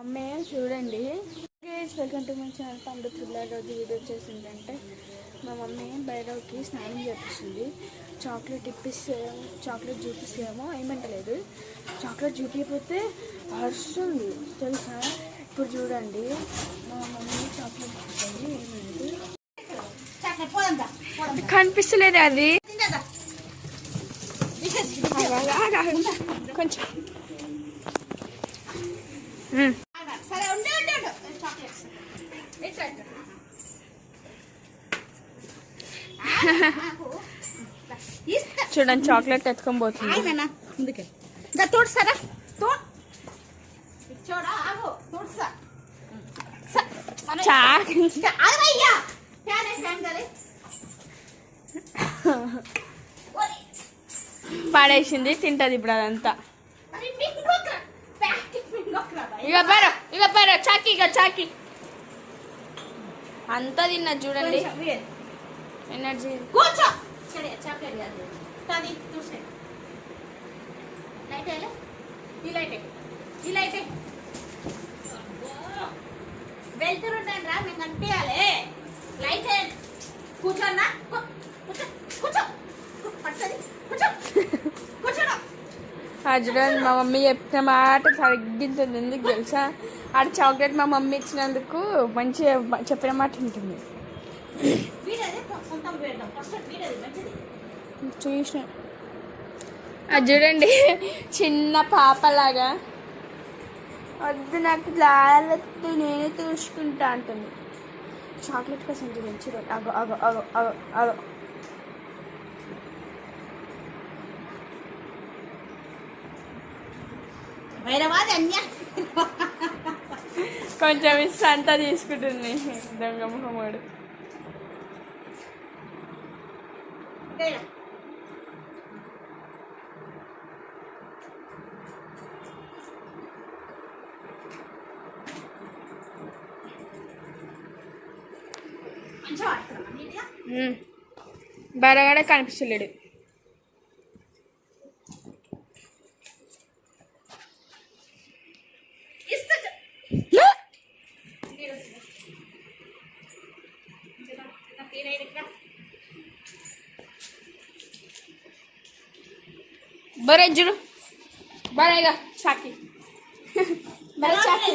అమ్మే చూడండి, welcome to my channel. పండు పిల్లల రోజు వీడియో వచ్చేసిందంటే మా మమ్మీ బయటకి స్నానం చేపిస్తుంది. చాక్లెట్ చాక్లెట్ చూపిస్తేమో ఏమంటలేదు. చాక్లెట్ చూపించకపోతే అరుస్తుంది తెలుసా. ఇప్పుడు చూడండి మా మమ్మీ చాక్లెట్ చూపిస్తుంది, ఏమైంది కనిపిస్తలేదు అది కొంచెం. చూడండి చాక్లెట్ ఎత్తుకొని పోతుంది. పడేసింది, తింటది ఇప్పుడు అదంతా. ఇక పేరు చాకీ, ఇక చాకీ అంతా తిన్నా చూడండి. ఎనర్జీ వెళ్తురుంటాను రా, మేము కనిపించాలి. లైట్ కూర్చోన్నా, కూర్చో కూర్చో చూడండి మా మమ్మీ చెప్పిన మాట తగ్గింటుంది. ఎందుకు తెలుసా, ఆడ చాక్లెట్ మా మమ్మీ ఇచ్చినందుకు మంచిగా చెప్పిన మాట ఉంటుంది. చూసిన అది చూడండి, చిన్న పాపలాగా వద్దు నాకు లాలొద్దు నేనే చూసుకుంటా అంటుంది. చాక్లెట్ కోసం చూడండి. అగో అగో అగో అగో అగో కొంచెం ఇస్తే అంతా తీసుకుంటుంది దొంగ మొహమ్మడు. బరగడ కనిపిస్తలేడు. बरं जुडू बरं आहे का शाकी बरं शाकी